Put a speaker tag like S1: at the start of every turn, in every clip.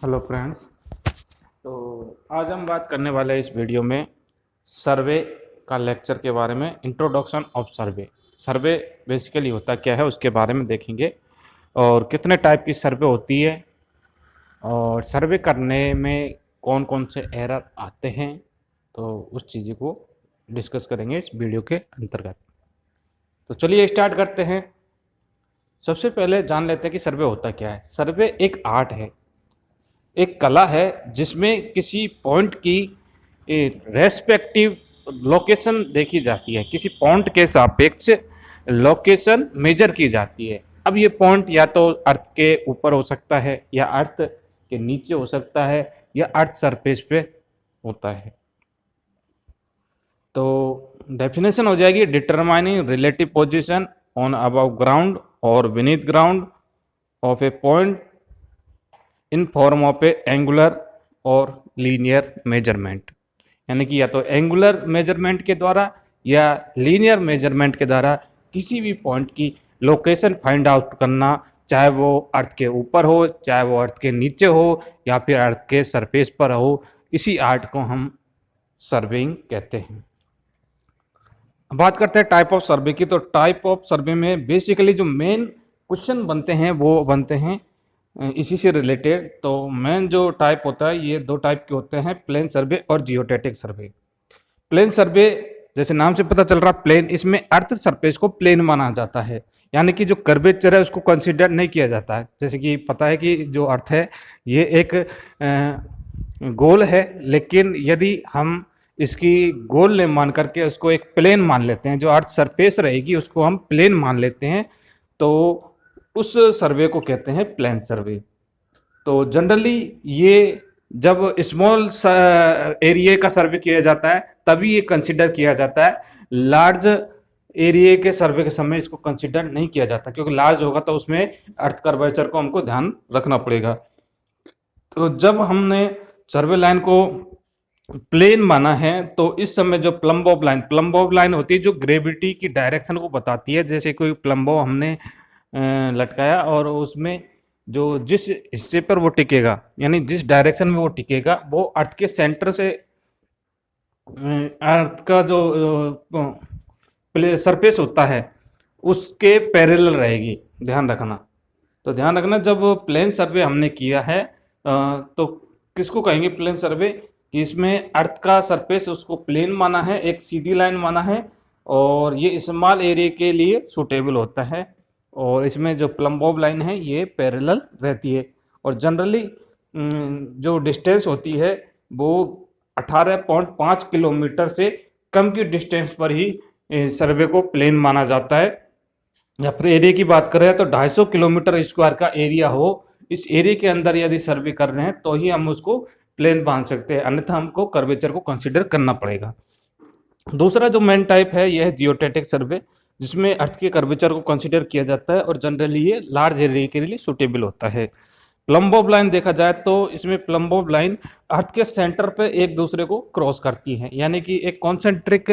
S1: Hello friends. तो आज हम बात करने वाले हैं इस वीडियो में सर्वे का लेक्चर के बारे में। Introduction of survey. Survey basically होता क्या है उसके बारे में देखेंगे, और कितने टाइप की सर्वे होती है, और सर्वे करने में कौन कौन से एरर आते हैं, तो उस चीज़ को डिस्कस करेंगे इस वीडियो के अंतर्गत। तो चलिए स्टार्ट करते हैं। सबसे पहले जान लेते हैं कि सर्वे होता क्या है। सर्वे एक आर्ट है, एक कला है जिसमें किसी पॉइंट की रेस्पेक्टिव लोकेशन देखी जाती है। किसी पॉइंट के सापेक्ष लोकेशन मेजर की जाती है। अब ये पॉइंट या तो अर्थ के ऊपर हो सकता है, या अर्थ के नीचे हो सकता है, या अर्थ सरफेस पे होता है। तो डेफिनेशन हो जाएगी determining relative position on above ground और beneath ground of a point in form of a angular और लीनियर मेजरमेंट। यानी कि या तो एंगुलर मेजरमेंट के द्वारा या लीनियर मेजरमेंट के द्वारा किसी भी पॉइंट की लोकेशन फाइंड आउट करना, चाहे वो अर्थ के ऊपर हो, चाहे वो अर्थ के नीचे हो, या फिर अर्थ के सरफेस पर हो। इसी आर्ट को हम सर्वेइंग कहते हैं। बात करते हैं टाइप ऑफ सर्वे की। तो टाइप ऑफ सर्वे में बेसिकली जो मेन क्वेश्चन बनते हैं वो बनते हैं इसी से रिलेटेड। तो मेन जो टाइप होता है, ये दो टाइप के होते हैं, प्लेन सर्वे और जियोटेटिक सर्वे। प्लेन सर्वे जैसे नाम से पता चल रहा, प्लेन, इसमें अर्थ सरफेस को प्लेन माना जाता है। यानी कि जो कर्वेचर है उसको कंसिडर नहीं किया जाता है। जैसे कि पता है कि जो अर्थ है ये एक गोल है, लेकिन यदि हम इसकी गोल नहीं मान करके उसको एक प्लेन मान लेते हैं, जो अर्थ सरफेस रहेगी उसको हम प्लेन मान लेते हैं, तो उस सर्वे को कहते हैं प्लेन सर्वे। तो जनरली ये जब स्मॉल एरिया का सर्वे किया जाता है तभी ये कंसिडर किया जाता है। लार्ज एरिया के सर्वे के समय इसको कंसिडर नहीं किया जाता, क्योंकि लार्ज होगा तो उसमें अर्थ कर्वेचर को हमको ध्यान रखना पड़ेगा। तो जब हमने सर्वे लाइन को प्लेन माना है, तो इस समय जो प्लम्ब ऑफ लाइन होती है जो ग्रेविटी की डायरेक्शन को बताती है। जैसे कोई प्लम्बो हमने लटकाया और उसमें जो जिस हिस्से पर वो टिकेगा, यानी जिस डायरेक्शन में वो टिकेगा, वो अर्थ के सेंटर से अर्थ का जो सरफेस होता है उसके पैरेलल रहेगी। ध्यान रखना। तो ध्यान रखना, जब प्लेन सर्वे हमने किया है तो किसको कहेंगे प्लेन सर्वे, कि इसमें अर्थ का सरफेस उसको प्लेन माना है, एक सीधी लाइन माना है, और ये स्मॉल एरिया के लिए सूटेबल होता है। और इसमें जो प्लम्ब ऑफ लाइन है ये पैरेलल रहती है। और जनरली जो डिस्टेंस होती है वो 18.5 किलोमीटर से कम की डिस्टेंस पर ही सर्वे को प्लेन माना जाता है। या फिर एरिया की बात करें तो 250 किलोमीटर स्क्वायर का एरिया हो, इस एरिया के अंदर यदि सर्वे कर रहे हैं तो ही हम उसको प्लेन मान सकते हैं, अन्यथा हमको कर्वेचर को कंसिडर करना पड़ेगा। दूसरा जो मेन टाइप है यह है जियोटेटिक सर्वे, जिसमें अर्थ के कर्वेचर को कंसिडर किया जाता है, और जनरली ये लार्ज एरिया के लिए सूटेबल होता है। प्लम्ब ऑफ लाइन देखा जाए तो इसमें प्लम्ब ऑफ लाइन अर्थ के सेंटर पे एक दूसरे को क्रॉस करती है, यानी कि एक कॉन्सेंट्रिक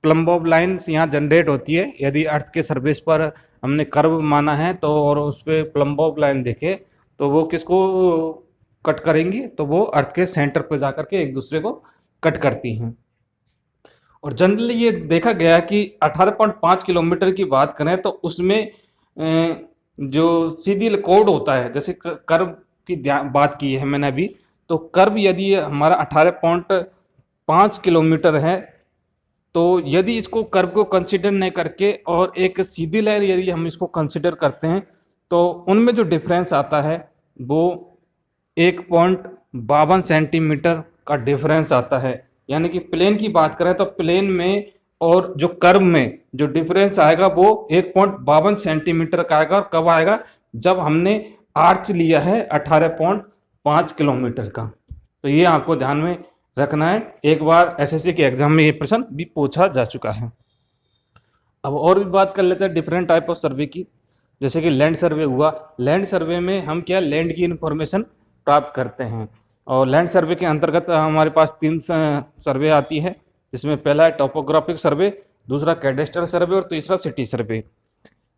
S1: प्लम्ब ऑफ लाइन यहाँ जनरेट होती है। यदि अर्थ के सरफेस पर हमने कर्व माना है तो, और उस पर प्लम्ब ऑफ लाइन देखे तो वो किसको कट करेंगी, तो वो अर्थ के सेंटर पर जाकर के एक दूसरे को कट करती हैं। और जनरली ये देखा गया कि 18.5 किलोमीटर की बात करें तो उसमें जो सीधी कोड होता है, जैसे कर्व की बात की है मैंने अभी, तो कर्व यदि हमारा 18.5 किलोमीटर है, तो यदि इसको कर्व को कंसिडर नहीं करके और एक सीधी लाइन यदि हम इसको कंसिडर करते हैं, तो उनमें जो डिफरेंस आता है वो 1.52 सेंटीमीटर का डिफरेंस आता है। यानी कि प्लेन की बात करें तो प्लेन में और जो कर्व में जो डिफरेंस आएगा वो 1.52 सेंटीमीटर का आएगा। और कब आएगा, जब हमने आर्च लिया है 18.5 किलोमीटर का। तो ये आपको ध्यान में रखना है, एक बार एसएससी के एग्जाम में ये प्रश्न भी पूछा जा चुका है। अब और भी बात कर लेते हैं डिफरेंट टाइप ऑफ सर्वे की। जैसे कि लैंड सर्वे हुआ, लैंड सर्वे में हम क्या लैंड की इंफॉर्मेशन प्राप्त करते हैं, और लैंड सर्वे के अंतर्गत हमारे पास 3 सर्वे आती है, जिसमें पहला है टोपोग्राफिक सर्वे, दूसरा कैडेस्ट्रल सर्वे और तीसरा सिटी सर्वे।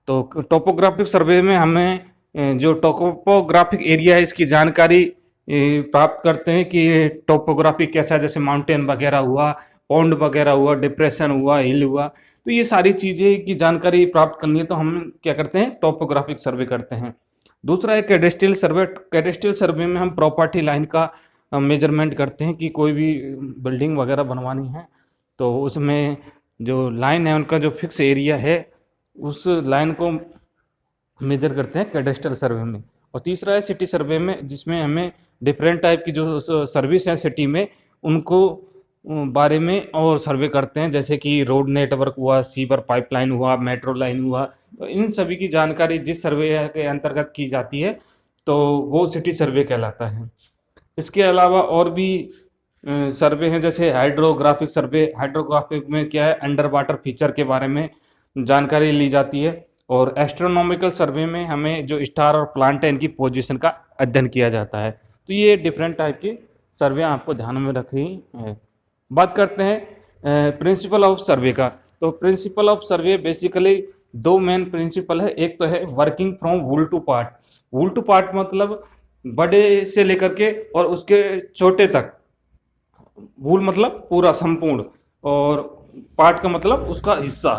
S1: तो टोपोग्राफिक सर्वे में हमें जो टोपोग्राफिक एरिया है इसकी जानकारी प्राप्त करते हैं कि टोपोग्राफी कैसा है, जैसे माउंटेन वगैरह हुआ, पॉन्ड वगैरह हुआ, डिप्रेशन हुआ, हिल हुआ। तो ये सारी चीज़ें की जानकारी प्राप्त करनी है तो हम क्या करते हैं, टोपोग्राफिक सर्वे करते हैं। दूसरा है कैडेस्ट्रियल सर्वे। कैडेस्ट्रियल सर्वे में हम प्रॉपर्टी लाइन का मेजरमेंट करते हैं कि कोई भी बिल्डिंग वगैरह बनवानी है तो उसमें जो लाइन है उनका जो फिक्स एरिया है उस लाइन को मेजर करते हैं कैडेस्ट्रियल सर्वे में। और तीसरा है सिटी सर्वे में, जिसमें हमें डिफरेंट टाइप की जो सर्विस हैं सिटी में उनको बारे में और सर्वे करते हैं, जैसे कि रोड नेटवर्क हुआ, सीवर पाइपलाइन हुआ, मेट्रो लाइन हुआ। तो इन सभी की जानकारी जिस सर्वे के अंतर्गत की जाती है तो वो सिटी सर्वे कहलाता है। इसके अलावा और भी सर्वे हैं, जैसे हाइड्रोग्राफिक सर्वे। हाइड्रोग्राफिक में क्या है, अंडर वाटर फीचर के बारे में जानकारी ली जाती है। और एस्ट्रोनॉमिकल सर्वे में हमें जो स्टार और प्लांट है इनकी पोजीशन का अध्ययन किया जाता है। तो ये डिफरेंट टाइप की सर्वे आपको ध्यान में रखनी है। बात करते हैं प्रिंसिपल ऑफ सर्वे का। तो प्रिंसिपल ऑफ सर्वे बेसिकली दो मेन प्रिंसिपल है। एक तो है working from whole to part. Whole to part मतलब बड़े से लेकर के और उसके छोटे तक। वूल मतलब पूरा संपूर्ण, और पार्ट का मतलब उसका हिस्सा।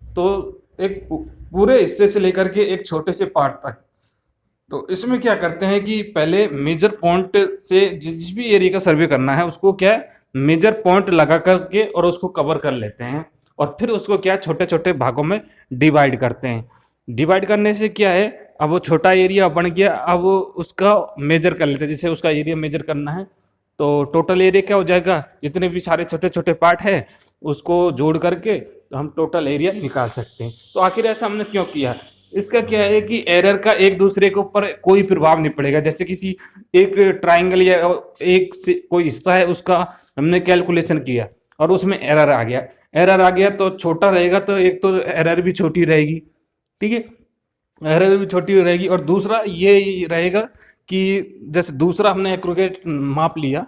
S1: तो एक पूरे हिस्से से लेकर के एक छोटे से पार्ट तक। तो इसमें क्या करते हैं कि पहले मेजर पॉइंट से जिस भी एरिया का सर्वे करना है उसको क्या है, मेजर पॉइंट लगा करके और उसको कवर कर लेते हैं। और फिर उसको क्या छोटे छोटे भागों में डिवाइड करते हैं। डिवाइड करने से क्या है, अब वो छोटा एरिया बन गया, अब उसका मेजर कर लेते हैं। जैसे उसका एरिया मेजर करना है तो टोटल एरिया क्या हो जाएगा, जितने भी सारे छोटे छोटे पार्ट है उसको जोड़ करके तो हम टोटल एरिया निकाल सकते हैं। तो आखिर ऐसा हमने क्यों किया, इसका क्या है कि एरर का एक दूसरे के ऊपर कोई प्रभाव नहीं पड़ेगा। जैसे किसी एक ट्राइंगल या एक से कोई हिस्सा है उसका हमने कैलकुलेशन किया और उसमें एरर आ गया। एरर आ गया तो छोटा रहेगा, तो एक तो एरर भी छोटी रहेगी, ठीक है, एरर भी छोटी रहेगी। और दूसरा ये रहेगा कि जैसे दूसरा हमने एक्यूरेट माप लिया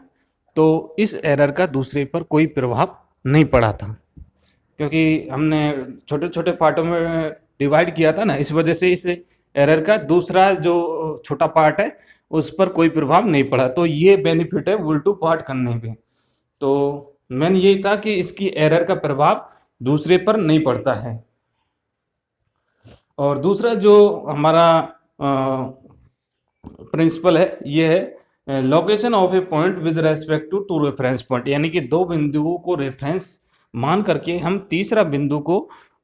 S1: तो इस एरर का दूसरे पर कोई प्रभाव नहीं पड़ा था, क्योंकि हमने छोटे छोटे पार्टों में डिवाइड किया था ना, इस वजह से इस एरर का दूसरा जो छोटा पार्ट है उस पर कोई प्रभाव नहीं पड़ा। तो ये बेनिफिट है वूल टू पार्ट करने में। तो मेन यही था कि इसकी एरर का प्रभाव दूसरे पर नहीं पड़ता है। और दूसरा जो हमारा प्रिंसिपल है ये है location of a point with respect to two reference point. यानी कि दो बिंदुओं को रेफरेंस मान करके हम तीसरा बिंदु को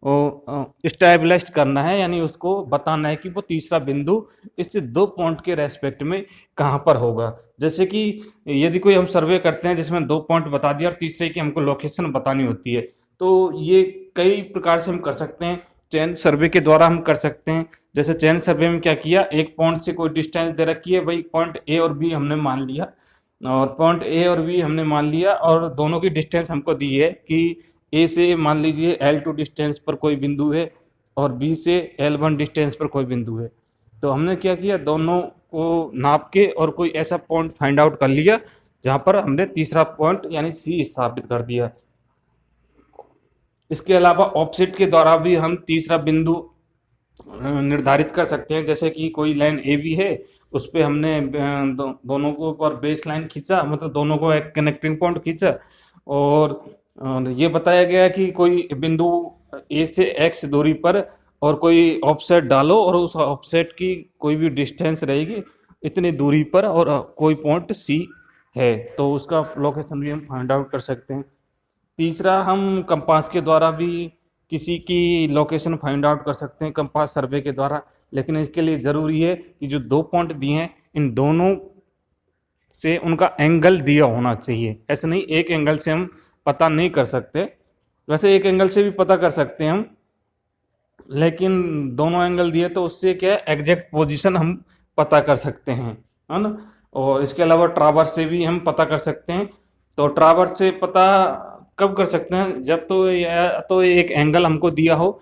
S1: स्टैब्लिश करना है, यानी उसको बताना है कि वो तीसरा बिंदु इससे दो पॉइंट के रेस्पेक्ट में कहाँ पर होगा। जैसे कि यदि कोई हम सर्वे करते हैं जिसमें दो पॉइंट बता दिया और तीसरे की हमको लोकेशन बतानी होती है, तो ये कई प्रकार से हम कर सकते हैं। चेन सर्वे के द्वारा हम कर सकते हैं। जैसे चेन सर्वे में क्या किया, एक पॉइंट से कोई डिस्टेंस दे रखी है, भाई पॉइंट ए और बी हमने मान लिया, और पॉइंट ए और बी हमने मान लिया, और दोनों की डिस्टेंस हमको दी है कि ए से मान लीजिए L2 डिस्टेंस पर कोई बिंदु है और बी से L1 डिस्टेंस पर कोई बिंदु है। तो हमने क्या किया, दोनों को नाप के और कोई ऐसा पॉइंट फाइंड आउट कर लिया जहाँ पर हमने तीसरा पॉइंट यानी सी स्थापित कर दिया। इसके अलावा ऑफसेट के द्वारा भी हम तीसरा बिंदु निर्धारित कर सकते हैं। जैसे कि कोई लाइन ए बी है, उस पर हमने दोनों को पर बेस लाइन खींचा, मतलब दोनों को एक कनेक्टिंग पॉइंट खींचा, और ये बताया गया कि कोई बिंदु ए से एक्स दूरी पर और कोई ऑफसेट डालो और उस ऑफसेट की कोई भी डिस्टेंस रहेगी इतनी दूरी पर, और कोई पॉइंट सी है तो उसका लोकेशन भी हम फाइंड आउट कर सकते हैं। तीसरा, हम कंपास के द्वारा भी किसी की लोकेशन फाइंड आउट कर सकते हैं, कंपास सर्वे के द्वारा। लेकिन इसके लिए ज़रूरी है कि जो दो पॉइंट दिए हैं इन दोनों से उनका एंगल दिया होना चाहिए। ऐसे नहीं एक एंगल से हम पता नहीं कर सकते, वैसे एक एंगल से भी पता कर सकते हैं हम, लेकिन दोनों एंगल दिए तो उससे क्या है, एग्जैक्ट पोजीशन हम पता कर सकते हैं, है ना। और इसके अलावा ट्रावर्स से भी हम पता कर सकते हैं। तो ट्रावर्स से पता कब कर सकते हैं, जब तो एक एंगल हमको दिया हो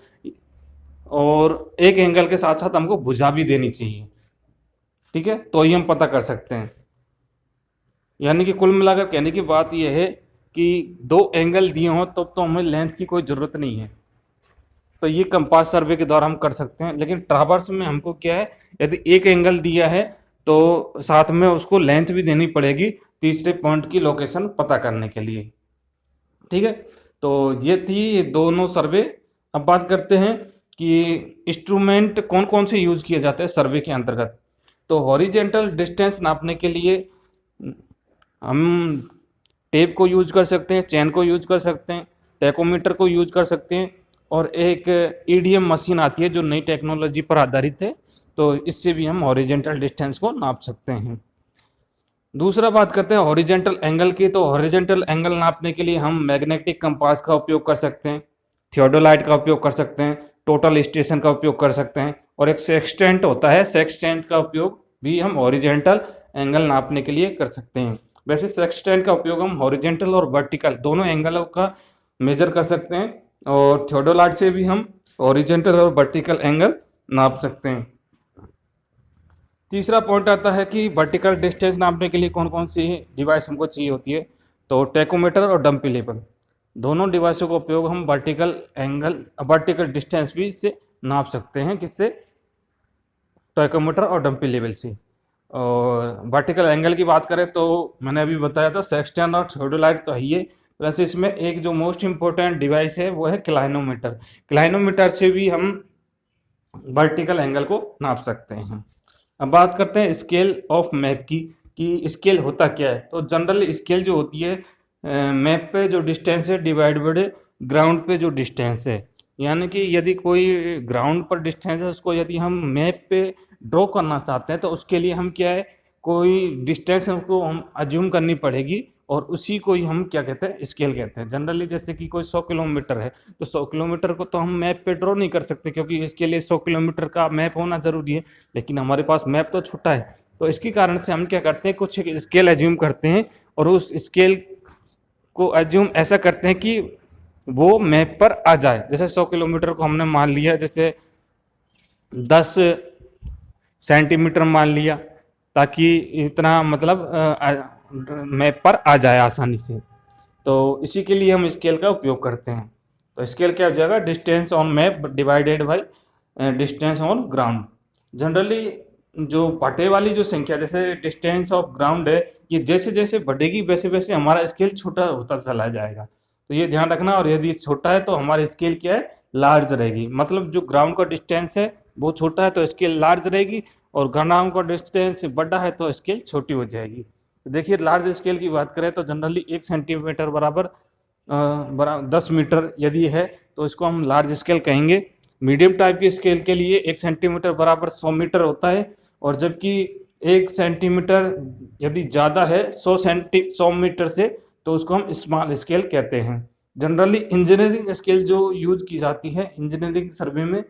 S1: और एक एंगल के साथ साथ हमको भुजा भी देनी चाहिए, ठीक है, तो ही हम पता कर सकते हैं। यानी कि कुल मिलाकर कहने की बात यह है कि दो एंगल दिए हों तो हमें लेंथ की कोई ज़रूरत नहीं है। तो ये कंपास सर्वे के द्वारा हम कर सकते हैं। लेकिन ट्रावर्स में हमको क्या है, यदि एक एंगल दिया है तो साथ में उसको लेंथ भी देनी पड़ेगी तीसरे पॉइंट की लोकेशन पता करने के लिए। ठीक है, तो ये थी दोनों सर्वे। अब बात करते हैं कि इंस्ट्रूमेंट कौन कौन से यूज किए जाते हैं सर्वे के अंतर्गत। तो हॉरिजेंटल डिस्टेंस नापने के लिए हम टेप को यूज कर सकते हैं, चेन को यूज कर सकते हैं, टैकोमीटर को यूज कर सकते हैं, और एक ईडीएम मशीन आती है जो नई टेक्नोलॉजी पर आधारित है, तो इससे भी हम हॉरिजेंटल डिस्टेंस को नाप सकते हैं। दूसरा बात करते हैं हॉरिजेंटल एंगल की। तो हॉरिजेंटल एंगल नापने के लिए हम मैग्नेटिक कंपास का उपयोग कर सकते हैं, थियोडोलाइट का उपयोग कर सकते हैं, टोटल स्टेशन का उपयोग कर सकते हैं, और एक सेक्सटेंट होता है, सेक्सटेंट का उपयोग भी हम हॉरिजेंटल एंगल नापने के लिए कर सकते हैं। वैसे सेक्सटेंट का उपयोग हम हॉरिजेंटल और वर्टिकल दोनों एंगलों का मेजर कर सकते हैं, और थियोडोलाइट से भी हम हॉरिजेंटल और वर्टिकल एंगल नाप सकते हैं। तीसरा पॉइंट आता है कि वर्टिकल डिस्टेंस नापने के लिए कौन कौन सी डिवाइस हमको चाहिए होती है। तो टैकोमीटर और डंपी लेवल दोनों डिवाइसों का उपयोग हम वर्टिकल डिस्टेंस भी इससे नाप सकते हैं। किससे? टैकोमीटर और डंपी लेवल से। और वर्टिकल एंगल की बात करें तो मैंने अभी बताया था सेक्सटेंट और थियोडोलाइट तो है ही, प्लस इसमें एक जो मोस्ट इम्पोर्टेंट डिवाइस है वो है क्लाइनोमीटर। क्लाइनोमीटर से भी हम वर्टिकल एंगल को नाप सकते हैं। अब बात करते हैं स्केल ऑफ मैप की, कि स्केल होता क्या है। तो जनरल स्केल जो होती है मैप पे जो डिस्टेंस है डिवाइड बाय ग्राउंड पे जो डिस्टेंस है, यानी कि यदि कोई ग्राउंड पर डिस्टेंस है उसको यदि हम मैप पे ड्रॉ करना चाहते हैं तो उसके लिए हम क्या है, कोई डिस्टेंस हमको हम अज्यूम करनी पड़ेगी, और उसी को ही हम क्या कहते हैं, स्केल कहते हैं। जनरली जैसे कि कोई 100 किलोमीटर है तो 100 किलोमीटर को तो हम मैप पे ड्रॉ नहीं कर सकते, क्योंकि इसके लिए 100 किलोमीटर का मैप होना जरूरी है, लेकिन हमारे पास मैप तो छोटा है। तो इसके कारण से हम क्या करते हैं, कुछ स्केल एज्यूम करते हैं, और उस स्केल को एज्यूम ऐसा करते हैं कि वो मैप पर आ जाए। जैसे 100 किलोमीटर को हमने मान लिया, जैसे 10 सेंटीमीटर मान लिया, ताकि इतना मतलब मैप पर आ जाए आसानी से। तो इसी के लिए हम स्केल का उपयोग करते हैं। तो स्केल क्या हो जाएगा, distance on map divided by distance on ground. Generally जो पटे वाली जो संख्या, जैसे डिस्टेंस ऑफ ग्राउंड है, ये जैसे जैसे बढ़ेगी वैसे वैसे हमारा स्केल छोटा होता चला जाएगा, तो ये ध्यान रखना। और यदि छोटा है तो हमारी स्केल क्या है, लार्ज रहेगी। मतलब जो ग्राउंड का डिस्टेंस है वो छोटा है तो स्केल लार्ज रहेगी, और ग्राउंड का डिस्टेंस बड़ा है तो स्केल छोटी हो जाएगी। तो देखिए लार्ज स्केल की बात करें तो जनरली 1 सेंटीमीटर बराबर 10 मीटर यदि है तो इसको हम लार्ज स्केल कहेंगे। मीडियम टाइप की स्केल के लिए 1 सेंटीमीटर बराबर 100 मीटर होता है, और जबकि 1 सेंटीमीटर यदि ज़्यादा है 100 मीटर से तो उसको हम स्मॉल स्केल कहते हैं। जनरली इंजीनियरिंग स्केल जो यूज की जाती है इंजीनियरिंग सर्वे में,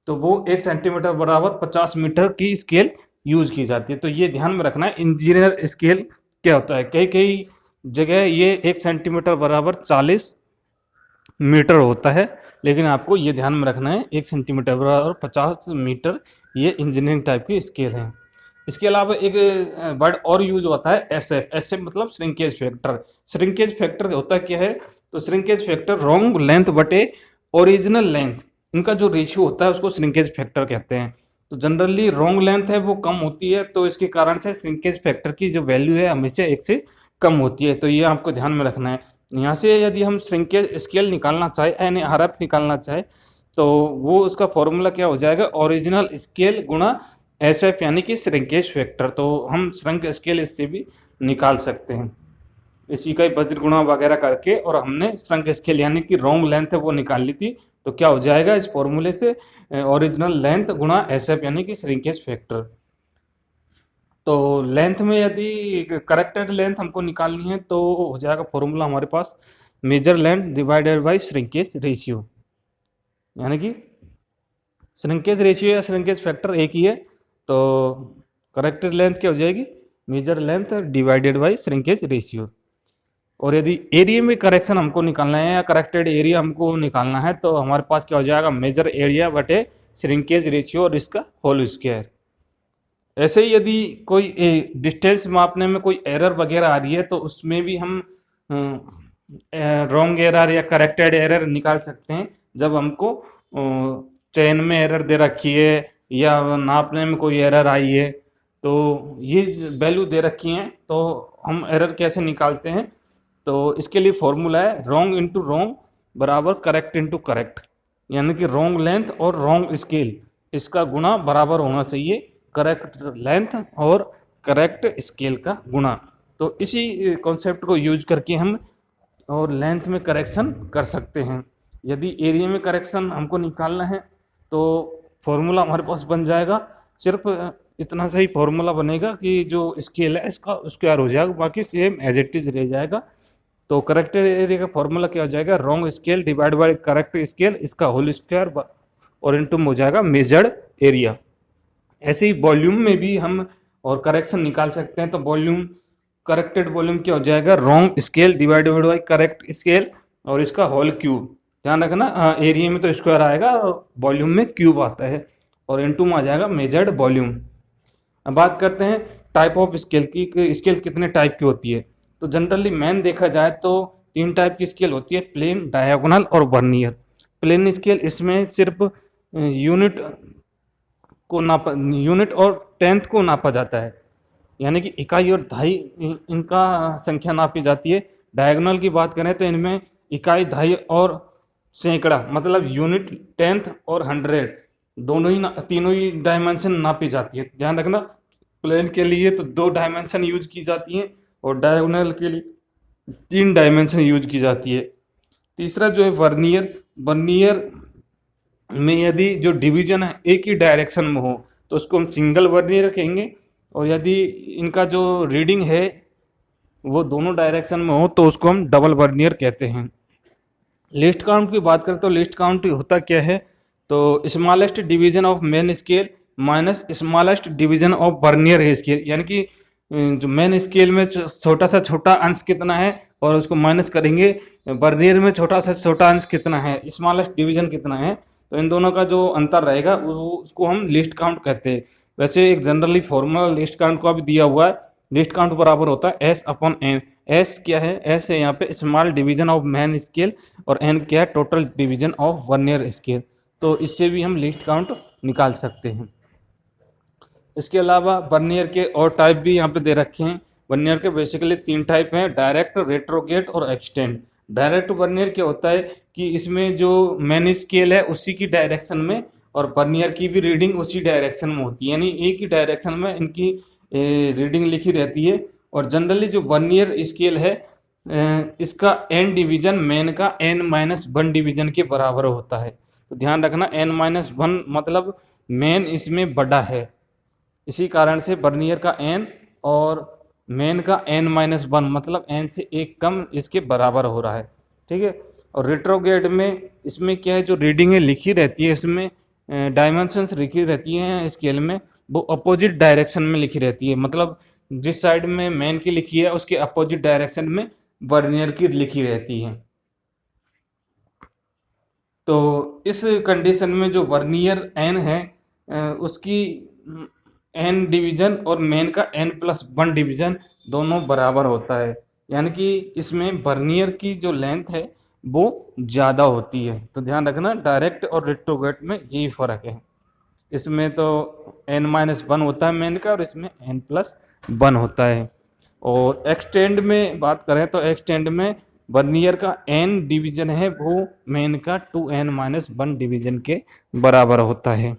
S1: तो वो 1 सेंटीमीटर बराबर 50 मीटर की स्केल यूज की जाती है। तो ये ध्यान में रखना है इंजीनियर स्केल क्या होता है। कई कई जगह ये 1 सेंटीमीटर बराबर 40 मीटर होता है, लेकिन आपको ये ध्यान में रखना है 1 सेंटीमीटर बराबर 50 मीटर ये इंजीनियरिंग टाइप की स्केल है। इसके अलावा एक वर्ड और यूज होता है एसएफ। एसएफ मतलब श्रिंकेज फैक्टर। श्रिंकेज फैक्टर होता क्या है, तो श्रिंकेज फैक्टर रॉन्ग लेंथ बटे ओरिजिनल लेंथ, इनका जो रेशियो होता है उसको श्रिंकेज फैक्टर कहते हैं। तो जनरली रॉन्ग लेंथ है वो कम होती है, तो इसके कारण से श्रिंकेज फैक्टर की जो वैल्यू है हमेशा 1 से कम होती है। तो ये आपको ध्यान में रखना है। यहाँ से यदि हम श्रिंकेज स्केल निकालना चाहे यानी आरएफ निकालना चाहे तो वो उसका फॉर्मूला क्या हो जाएगा, ओरिजिनल स्केल गुणा एसएफ यानी कि श्रिंकेज फैक्टर। तो हम श्रिंक स्केल इससे भी निकाल सकते हैं, इसी का वज्र गुणा वगैरह करके, और हमने श्रिंक स्केल यानी कि रॉन्ग लेंथ है वो निकाल ली थी। तो क्या हो जाएगा इस फॉर्मूले से, ओरिजिनल लेंथ गुणा एसएफ यानी कि श्रिंकेज फैक्टर। तो लेंथ में यदि करेक्टेड लेंथ हमको निकालनी है तो हो जाएगा फॉर्मूला हमारे पास measure length divided by shrinkage ratio, यानी कि श्रिंकेज रेशियो या श्रिंकेज फैक्टर एक ही है। तो करेक्टेड लेंथ क्या हो जाएगी, measure length divided by shrinkage ratio. और यदि एरिया में करेक्शन हमको निकालना है या करेक्टेड एरिया हमको निकालना है तो हमारे पास क्या हो जाएगा, मेजर एरिया बटे श्रिंकेज रेशियो और इसका होल स्क्वायर। ऐसे ही यदि कोई डिस्टेंस मापने में कोई एरर वगैरह आ रही है तो उसमें भी हम रॉन्ग एरर या करेक्टेड एरर निकाल सकते हैं। जब हमको चेन में एरर दे रखी है या नापने में कोई एरर आई है तो ये वैल्यू दे रखी हैं, तो हम एरर कैसे निकालते हैं? तो इसके लिए फॉर्मूला है रॉन्ग इंटू रॉन्ग बराबर करेक्ट इंटू करेक्ट, यानी कि रॉन्ग लेंथ और रॉन्ग स्केल इसका गुणा बराबर होना चाहिए करेक्ट लेंथ और करेक्ट स्केल का गुणा। तो इसी कॉन्सेप्ट को यूज करके हम और लेंथ में करेक्शन कर सकते हैं। यदि एरिया में करेक्शन हमको निकालना है तो फॉर्मूला हमारे पास बन जाएगा, सिर्फ इतना सही फॉर्मूला बनेगा कि जो स्केल है इसका स्क्वायर हो जाएगा, बाकी सेम एज इट इज रह जाएगा। तो करेक्ट एरिया का फॉर्मूला क्या हो जाएगा? Wrong scale divide by correct scale, इसका होल स्क्वायर और इनटू हो जाएगा मेजर्ड एरिया। ऐसे ही वॉल्यूम में भी हम और करेक्शन निकाल सकते हैं। तो वॉल्यूम करेक्टेड वॉल्यूम क्या हो जाएगा? Wrong scale divided by correct scale और इसका होल क्यूब। ध्यान रखना एरिया में तो स्क्वायर आएगा और वॉल्यूम में क्यूब आता है और इनटू में आ जाएगा मेजर्ड वॉल्यूम। अब बात करते हैं टाइप ऑफ स्केल की, स्केल कितने टाइप की होती है? तो जनरली मेन देखा जाए तो 3 टाइप की स्केल होती है, प्लेन, डायगोनल और वर्नियर। प्लेन स्केल इसमें सिर्फ यूनिट को नापा, यूनिट और टेंथ को नापा जाता है, यानी कि इकाई और दहाई इनका संख्या नापी जाती है। डायगोनल की बात करें तो इनमें इकाई, दहाई और सैकड़ा, मतलब यूनिट, टेंथ और 100 दोनों ही तीनों ही डायमेंशन नापी जाती है। ध्यान रखना प्लेन के लिए तो 2 डायमेंशन यूज की जाती हैं और डायगोनल के लिए 3 डायमेंशन यूज की जाती है। तीसरा जो है वर्नियर, वर्नियर में यदि जो डिवीजन है एक ही डायरेक्शन में हो तो उसको हम सिंगल वर्नियर कहेंगे, और यदि इनका जो रीडिंग है वो दोनों डायरेक्शन में हो तो उसको हम डबल वर्नियर कहते हैं। लिस्ट काउंट की बात करें तो लिस्ट काउंट होता क्या है? तो smallest division of main scale minus smallest division of vernier scale, यानी कि जो मेन स्केल में छोटा सा छोटा अंश कितना है और उसको माइनस करेंगे वर्नियर में छोटा सा छोटा अंश कितना है, स्मॉलेस्ट डिवीजन कितना है, तो इन दोनों का जो अंतर रहेगा उसको हम लिस्ट काउंट कहते हैं। वैसे एक जनरली फॉर्मूला लिस्ट काउंट का भी दिया हुआ है, लिस्ट काउंट बराबर होता है एस अपॉन एन। एस क्या है? एस है यहाँ पे small division of main scale और एन क्या है? Total division of vernier scale. तो इससे भी हम लिस्ट काउंट निकाल सकते हैं। इसके अलावा वर्नियर के और टाइप भी यहाँ पे दे रखे हैं। वर्नियर के बेसिकली 3 टाइप हैं, डायरेक्ट, रेट्रोगेट और एक्सटेंड। डायरेक्ट वर्नियर क्या होता है कि इसमें जो मेन स्केल है उसी की डायरेक्शन में और वर्नियर की भी रीडिंग उसी डायरेक्शन में होती है, यानी एक ही डायरेक्शन में इनकी रीडिंग लिखी रहती है। और जनरली जो वर्नियर स्केल है इसका एन डिवीजन मेन का n-1 डिवीजन के बराबर होता है। तो ध्यान रखना n-1 मतलब मेन इसमें बड़ा है, इसी कारण से वर्नियर का n और मेन का n-1 मतलब n से 1 कम इसके बराबर हो रहा है। ठीक है। और रेट्रोगेट में इसमें क्या है, जो रीडिंग लिखी रहती है इसमें डायमेंशंस लिखी रहती हैं स्केल में, वो अपोजिट डायरेक्शन में लिखी रहती है, मतलब जिस साइड में मेन की लिखी है उसके अपोजिट डायरेक्शन में वर्नियर की लिखी रहती है। तो इस कंडीशन में जो वर्नियर n है उसकी n डिवीजन और मेन का n+1 डिवीजन दोनों बराबर होता है, यानी कि इसमें वर्नियर की जो लेंथ है वो ज़्यादा होती है। तो ध्यान रखना डायरेक्ट और रेट्रोगेट में यही फ़र्क है, इसमें तो n-1 होता है मेन का और इसमें n+1 होता है। और एक्सटेंड में बात करें तो एक्सटेंड में वर्नियर का n डिवीजन है वो मेन का 2n-1 डिवीजन के बराबर होता है।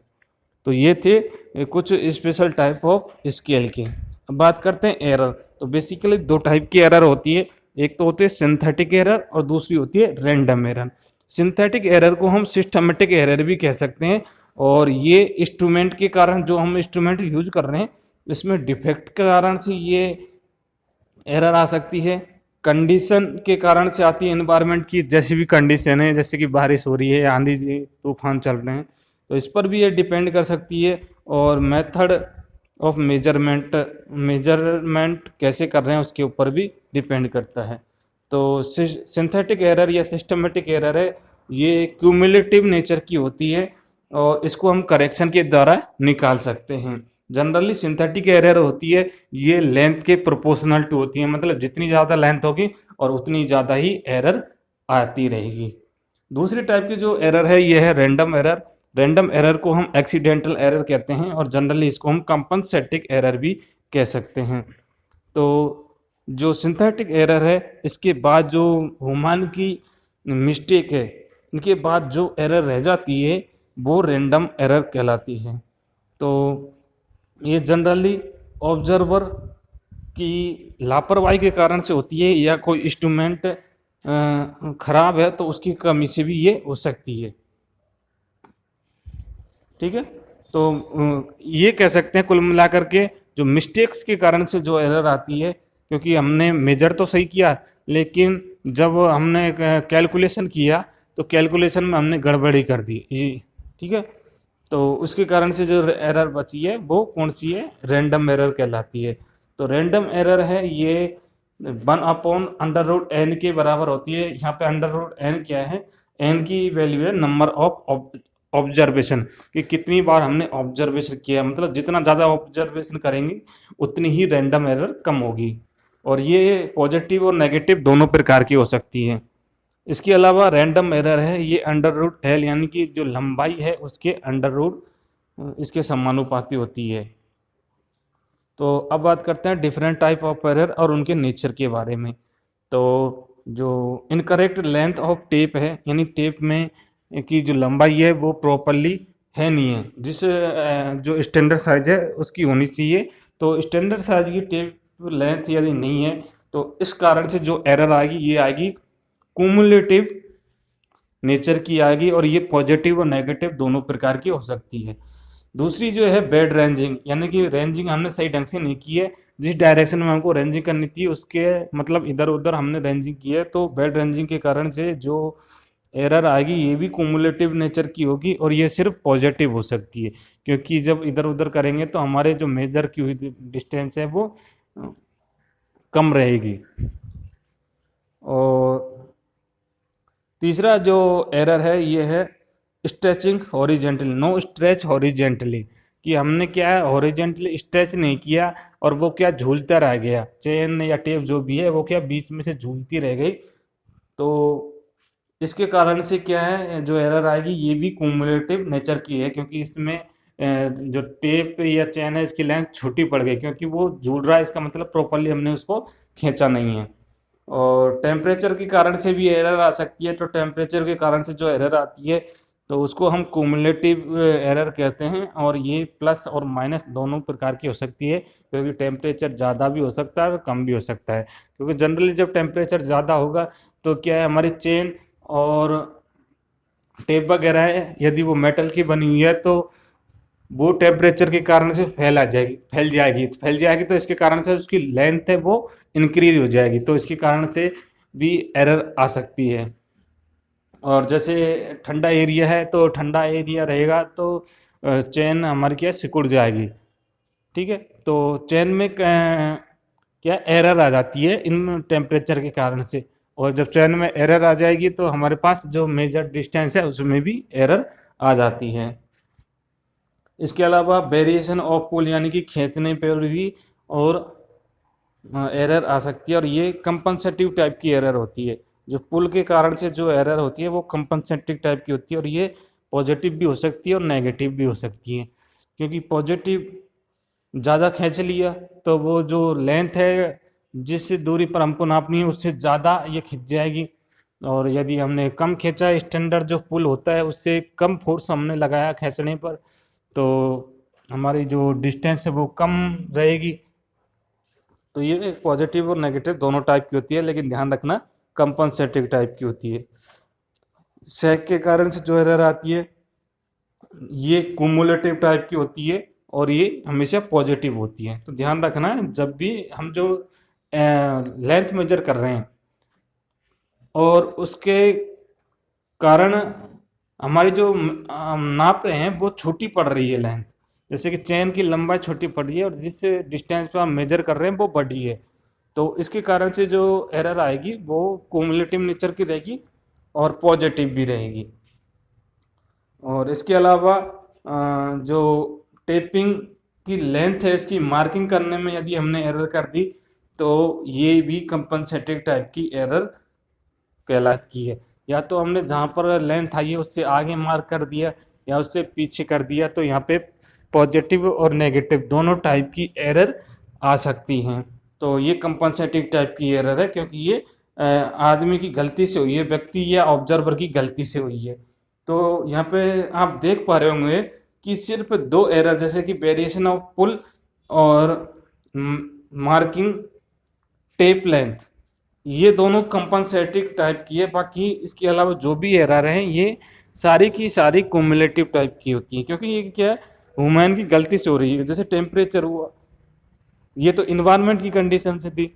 S1: तो ये थे कुछ स्पेशल टाइप ऑफ स्केल के। अब बात करते हैं एरर। तो बेसिकली 2 टाइप की एरर होती है, एक तो होती है सिंथेटिक एरर और दूसरी होती है रैंडम एरर। सिंथेटिक एरर को हम सिस्टमेटिक एरर भी कह सकते हैं, और ये इंस्ट्रूमेंट के कारण, जो हम इंस्ट्रूमेंट यूज कर रहे हैं इसमें डिफेक्ट के कारण से ये एरर आ सकती है। कंडीशन के कारण से आती है, एनवायरनमेंट की जैसी भी कंडीशन है, जैसे कि बारिश हो रही है, आंधी तूफान चल रहे हैं, तो इस पर भी ये डिपेंड कर सकती है। और मेथड ऑफ मेजरमेंट कैसे कर रहे हैं उसके ऊपर भी डिपेंड करता है। तो सिंथेटिक एरर या सिस्टमेटिक एरर है, ये क्यूमुलेटिव नेचर की होती है और इसको हम करेक्शन के द्वारा निकाल सकते हैं। जनरली सिंथेटिक एरर होती है ये लेंथ के प्रोपोर्शनल टू होती है, मतलब जितनी ज़्यादा लेंथ होगी और उतनी ज़्यादा ही एरर आती रहेगी। दूसरी टाइप की जो एरर है ये है रैंडम एरर। रैंडम एरर को हम एक्सीडेंटल एरर कहते हैं और जनरली इसको हम कंपनसेटिंग एरर भी कह सकते हैं। तो जो सिंथेटिक एरर है, इसके बाद जो ह्यूमन की मिस्टेक है, इनके बाद जो एरर रह जाती है वो रैंडम एरर कहलाती है। तो ये जनरली ऑब्जर्वर की लापरवाही के कारण से होती है, या कोई इंस्ट्रूमेंट खराब है तो उसकी कमी से भी ये हो सकती है। ठीक है, तो ये कह सकते हैं कुल मिलाकर के जो मिस्टेक्स के कारण से जो एरर आती है, क्योंकि हमने मेजर तो सही किया लेकिन जब हमने कैलकुलेशन किया तो कैलकुलेशन में हमने गड़बड़ी कर दी ये। ठीक है, तो उसके कारण से जो एरर बची है वो कौन सी है, रैंडम एरर कहलाती है। तो रैंडम एरर है ये 1/√n के बराबर होती है। यहाँ पे √n क्या है, n की वैल्यू है नंबर ऑफ ऑब्जर्वेशन, कि कितनी बार हमने ऑब्जर्वेशन किया, मतलब जितना ज़्यादा ऑब्जर्वेशन करेंगे उतनी ही रैंडम एरर कम होगी। और ये पॉजिटिव और नेगेटिव दोनों प्रकार की हो सकती है। इसके अलावा रैंडम एरर है ये √L यानी कि जो लंबाई है उसके अंडर रूट इसके समानुपाती होती है। तो अब बात करते हैं डिफरेंट टाइप ऑफ एरर और उनके नेचर के बारे में। तो जो इनकरेक्ट लेंथ ऑफ टेप है, यानी टेप में की जो लंबाई है वो प्रॉपरली है नहीं है, जिस जो स्टैंडर्ड साइज है उसकी होनी चाहिए। तो स्टैंडर्ड साइज की टेप लेंथ यदि नहीं है तो इस कारण से जो एरर आएगी ये आएगी कुमुलेटिव नेचर की आएगी, और ये पॉजिटिव और नेगेटिव दोनों प्रकार की हो सकती है। दूसरी जो है बैड रेंजिंग, यानी कि रेंजिंग हमने सही ढंग से नहीं की है, जिस डायरेक्शन में हमको रेंजिंग करनी थी उसके मतलब इधर उधर हमने रेंजिंग की है। तो बैड रेंजिंग के कारण से जो एरर आएगी ये भी कुमुलेटिव नेचर की होगी, और ये सिर्फ पॉजिटिव हो सकती है, क्योंकि जब इधर उधर करेंगे तो हमारे जो मेजर की हुई डिस्टेंस है वो कम रहेगी। और तीसरा जो एरर है ये है stretching horizontally, no stretch horizontally, कि हमने क्या है हॉरिजेंटली स्ट्रेच नहीं किया और वो क्या झूलता रह गया, चेन या टेप जो भी है वो क्या बीच में से झूलती रह गई। तो इसके कारण से क्या है जो एरर आएगी ये भी कुमुलेटिव नेचर की है, क्योंकि इसमें जो टेप या चेन है इसकी लेंथ छोटी पड़ गई, क्योंकि वो झूल रहा है, इसका मतलब प्रॉपरली हमने उसको खींचा नहीं है। और टेम्परेचर के कारण से भी एरर आ सकती है। तो टेम्परेचर के कारण से जो एरर आती है तो उसको हम कुमुलेटिव एरर कहते हैं, और ये प्लस और माइनस दोनों प्रकार की हो सकती है, क्योंकि टेम्परेचर ज़्यादा भी हो सकता है और कम भी हो सकता है। क्योंकि जनरली जब टेम्परेचर ज़्यादा होगा तो क्या है हमारी चेन और टेप वगैरह है यदि वो मेटल की बनी हुई है तो वो टेम्परेचर के कारण से फैल जाएगी तो इसके कारण से उसकी लेंथ है वो इंक्रीज हो जाएगी, तो इसके कारण से भी एरर आ सकती है। और जैसे ठंडा एरिया है तो ठंडा एरिया रहेगा तो चेन हमारी क्या सिकुड़ जाएगी। ठीक है, तो चेन में क्या एरर आ जाती है इन टेम्परेचर के कारण से, और जब चेन में एरर आ जाएगी तो हमारे पास जो मेजर डिस्टेंस है उसमें भी एरर आ जाती है। इसके अलावा वेरिएशन ऑफ पुल यानी कि खींचने पर भी और एरर आ सकती है, और ये कंपनसेटिव टाइप की एरर होती है। जो पुल के कारण से जो एरर होती है वो कंपनसेटिव टाइप की होती है, और ये पॉजिटिव भी हो सकती है और नेगेटिव भी हो सकती है। क्योंकि पॉजिटिव ज़्यादा खींच लिया तो वो जो लेंथ है जिस दूरी पर हमको नापनी है उससे ज़्यादा ये खिंच जाएगी, और यदि हमने कम खींचा, स्टैंडर्ड जो पुल होता है उससे कम फोर्स हमने लगाया खींचने पर, तो हमारी जो डिस्टेंस है वो कम रहेगी। तो ये पॉजिटिव और नेगेटिव दोनों टाइप की होती है, लेकिन ध्यान रखना कंपनसेटिव टाइप की होती है। सैग के कारण से जो एरर आती है ये कुमुलेटिव टाइप की होती है, और ये हमेशा पॉजिटिव होती है। तो ध्यान रखना है जब भी हम जो लेंथ मेजर कर रहे हैं और उसके कारण हमारी जो हम नाप रहे हैं वो छोटी पड़ रही है लेंथ, जैसे कि चेन की लंबाई छोटी पड़ रही है और जिस डिस्टेंस पर हम मेजर कर रहे हैं वो बढ़ रही है, तो इसके कारण से जो एरर आएगी वो कुमुलेटिव नेचर की रहेगी और पॉजिटिव भी रहेगी। और इसके अलावा जो टेपिंग की लेंथ है इसकी मार्किंग करने में यदि हमने एरर कर दी तो ये भी कंपनसेटिव टाइप की एरर कहलाती है। या तो हमने जहाँ पर लेंथ आई है उससे आगे मार्क कर दिया, या उससे पीछे कर दिया, तो यहाँ पे पॉजिटिव और नेगेटिव दोनों टाइप की एरर आ सकती हैं। तो ये कंपनसेटिव टाइप की एरर है, क्योंकि ये आदमी की गलती से हुई है, व्यक्ति या ऑब्जर्वर की गलती से हुई है। तो यहाँ पे आप देख पा रहे होंगे कि सिर्फ दो एरर, जैसे कि वेरिएशन ऑफ पुल और मार्किंग टेप लेंथ, ये दोनों कंपनसेटिव टाइप की है। बाकी इसके अलावा जो भी एरर हैं ये सारी की सारी क्युमुलेटिव टाइप की होती है, क्योंकि ये क्या है, ह्यूमन की गलती से हो रही है। जैसे टेम्परेचर हुआ, ये तो इन्वायरमेंट की कंडीशन से थी,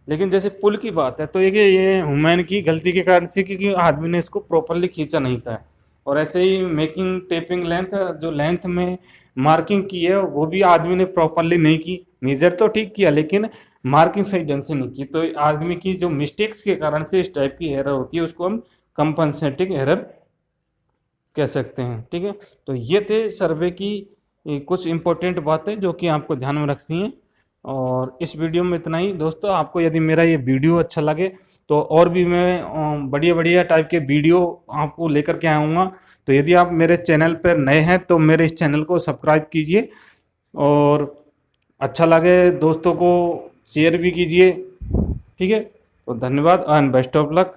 S1: लेकिन जैसे पुल की बात है तो ये ह्यूमन की गलती के कारण से, क्योंकि आदमी ने इसको प्रॉपरली खींचा नहीं था। और ऐसे ही मेकिंग टेपिंग लेंथ, जो लेंथ में मार्किंग की है वो भी आदमी ने प्रॉपरली नहीं की, मेजर तो ठीक किया लेकिन मार्किंग सही ढंग से नहीं की। तो आदमी की जो मिस्टेक्स के कारण से इस टाइप की एरर होती है, उसको हम कंपनसेटिंग एरर कह सकते हैं। ठीक है, तो ये थे सर्वे की कुछ इंपॉर्टेंट बातें जो कि आपको ध्यान में रखनी है। और इस वीडियो में इतना ही दोस्तों। आपको यदि मेरा ये वीडियो अच्छा लगे तो और भी मैं बढ़िया बढ़िया टाइप के वीडियो आपको लेकर के आऊँगा। तो यदि आप मेरे चैनल पर नए हैं तो मेरे इस चैनल को सब्सक्राइब कीजिए, और अच्छा लगे दोस्तों को शेयर भी कीजिए। ठीक है, तो धन्यवाद एंड बेस्ट ऑफ लक।